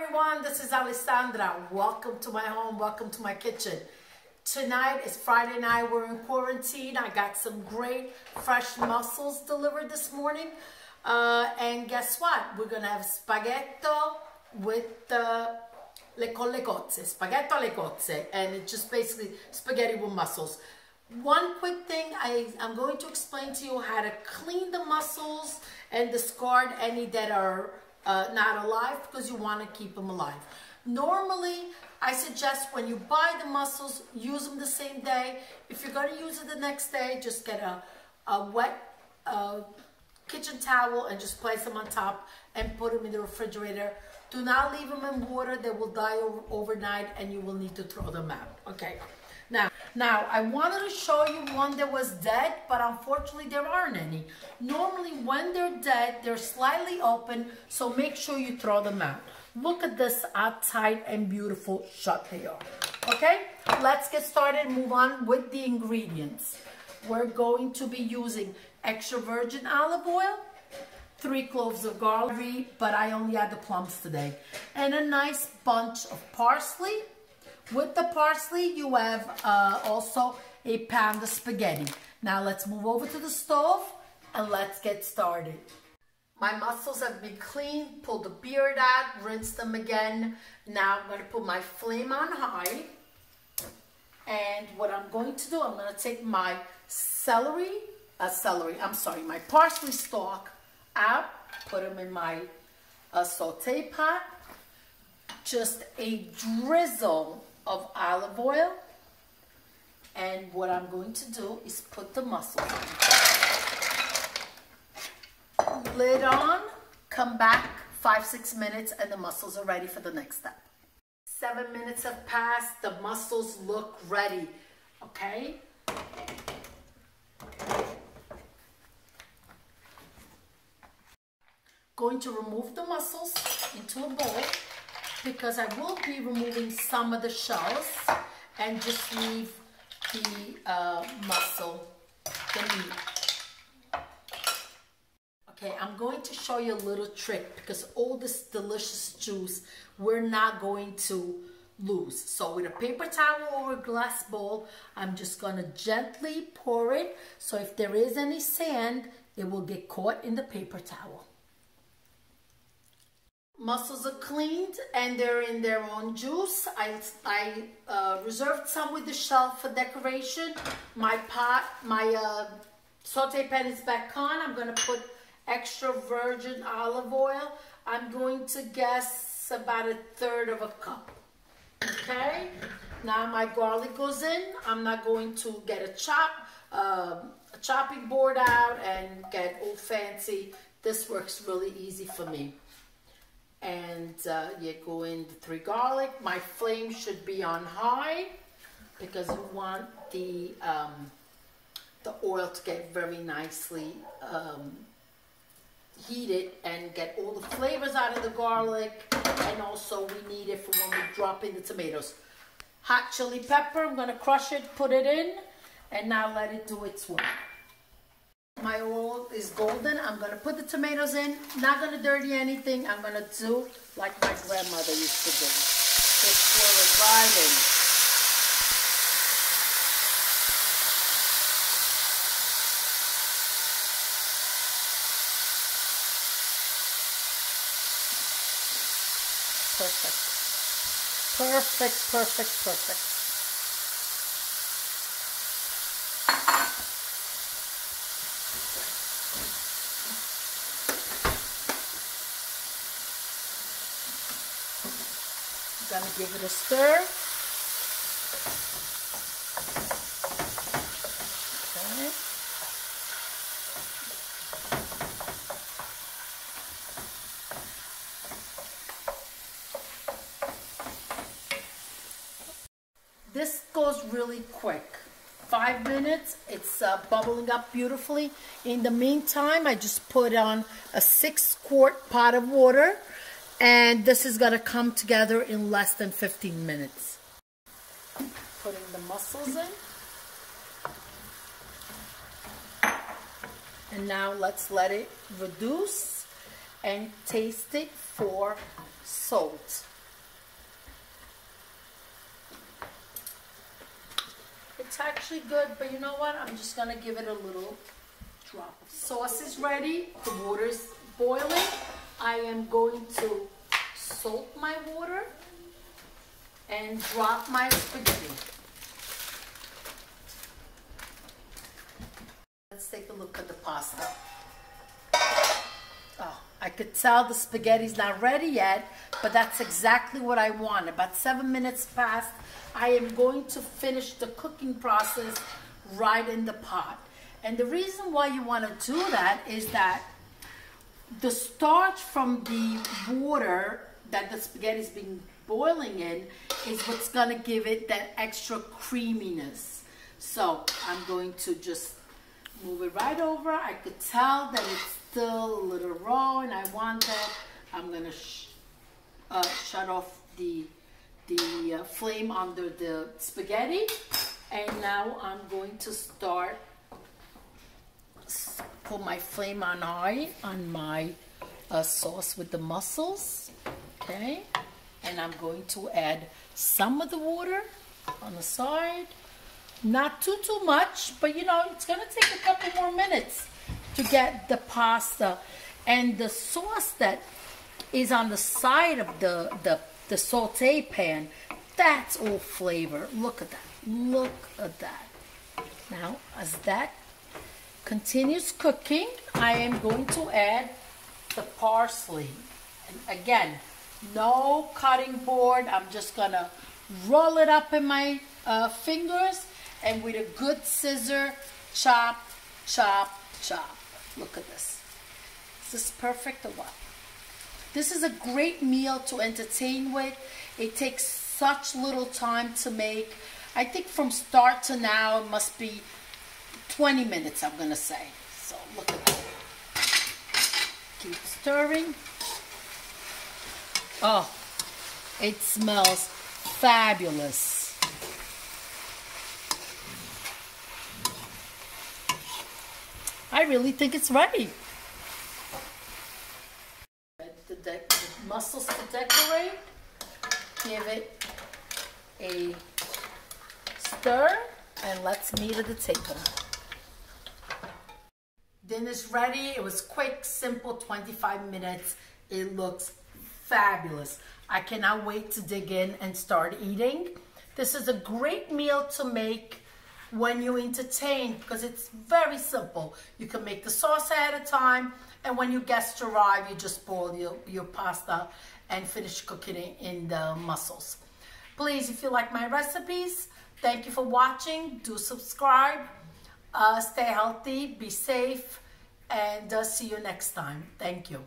everyone, this is Alessandra. Welcome to my home, welcome to my kitchen. Tonight is Friday night, we're in quarantine. I got some great fresh mussels delivered this morning. And guess what? We're gonna have spaghetti with le cozze, spaghetti alle cozze. And it's just basically spaghetti with mussels. One quick thing, I'm going to explain to you how to clean the mussels and discard any that are not alive, because you want to keep them alive. Normally, I suggest when you buy the mussels, use them the same day. If you're going to use it the next day, just get a wet kitchen towel and just place them on top and put them in the refrigerator. Do not leave them in water. They will die overnight and you will need to throw them out. Okay. Now, I wanted to show you one that was dead, but unfortunately there aren't any. Normally when they're dead, they're slightly open, so make sure you throw them out. Look at this, how tight and beautiful shut they are. Okay, let's get started and move on with the ingredients. We're going to be using extra virgin olive oil, 3 cloves of garlic, but I only had the plums today, and a nice bunch of parsley. With the parsley, you have also a pound of spaghetti. Now let's move over to the stove and let's get started. My mussels have been cleaned, pulled the beard out, rinsed them again. Now I'm going to put my flame on high. And what I'm going to do, I'm going to take my my parsley stalk out, put them in my saute pot. Just a drizzle of olive oil, and what I'm going to do is put the mussels in. Lid on, come back 5-6 minutes and the mussels are ready for the next step. 7 minutes have passed, the mussels look ready. Okay, going to remove the mussels into a bowl, because I will be removing some of the shells and just leave the mussel, the meat. Okay, I'm going to show you a little trick, because all this delicious juice we're not going to lose. So with a paper towel or a glass bowl, I'm just going to gently pour it, so if there is any sand, it will get caught in the paper towel. Mussels are cleaned and they're in their own juice. I reserved some with the shell for decoration. My saute pan is back on. I'm going to put extra virgin olive oil. I'm going to guess about 1/3 of a cup. Okay. Now my garlic goes in. I'm not going to get a chopping board out and get all fancy. This works really easy for me. And you go in the 3 garlic. My flame should be on high, because you want the oil to get very nicely heated and get all the flavors out of the garlic, and also we need it for when we drop in the tomatoes. Hot chili pepper, I'm going to crush it, put it in, and now let it do its work. My oil is golden. I'm going to put the tomatoes in. Not going to dirty anything. I'm going to do like my grandmother used to do. Just pour it right in. Perfect. Perfect, perfect, perfect. Gonna give it a stir. Okay. This goes really quick. 5 minutes, it's bubbling up beautifully. In the meantime, I just put on a 6-quart pot of water. And this is going to come together in less than 15 minutes. Putting the mussels in. And now let's let it reduce and taste it for salt. It's actually good, but you know what? I'm just gonna give it a little drop. Sauce is ready. The water's boiling. I am going to salt my water and drop my spaghetti. Let's take a look at the pasta. Oh, I could tell the spaghetti's not ready yet, but that's exactly what I want. About 7 minutes past, I am going to finish the cooking process right in the pot. And the reason why you want to do that is that the starch from the water that the spaghetti's been boiling in is what's going to give it that extra creaminess. So I'm going to just move it right over. I could tell that it's still a little raw and I want that. I'm going to shut off the flame under the spaghetti. And now I'm going to start, put my flame on high on my sauce with the mussels. Okay. And I'm going to add some of the water on the side. Not too much, but you know, it's going to take a couple more minutes to get the pasta. And the sauce that is on the side of the saute pan, that's all flavor. Look at that. Look at that. Now, as that continues cooking, I am going to add the parsley. And again, no cutting board. I'm just going to roll it up in my fingers. And with a good scissor, chop, chop, chop. Look at this. Is this perfect or what? This is a great meal to entertain with. It takes such little time to make. I think from start to now, it must be 20 minutes, I'm going to say. So look at that. Keep stirring. Oh, it smells fabulous. I really think it's ready. The mussels to decorate. Give it a stir and let's meet at the table. Dinner's ready. It was quick, simple, 25 minutes. It looks fabulous. I cannot wait to dig in and start eating. This is a great meal to make when you entertain because it's very simple. You can make the sauce ahead of time, and when your guests arrive, you just boil your pasta and finish cooking it in the mussels. Please, if you like my recipes, thank you for watching. Do subscribe. Stay healthy, be safe, and see you next time. Thank you.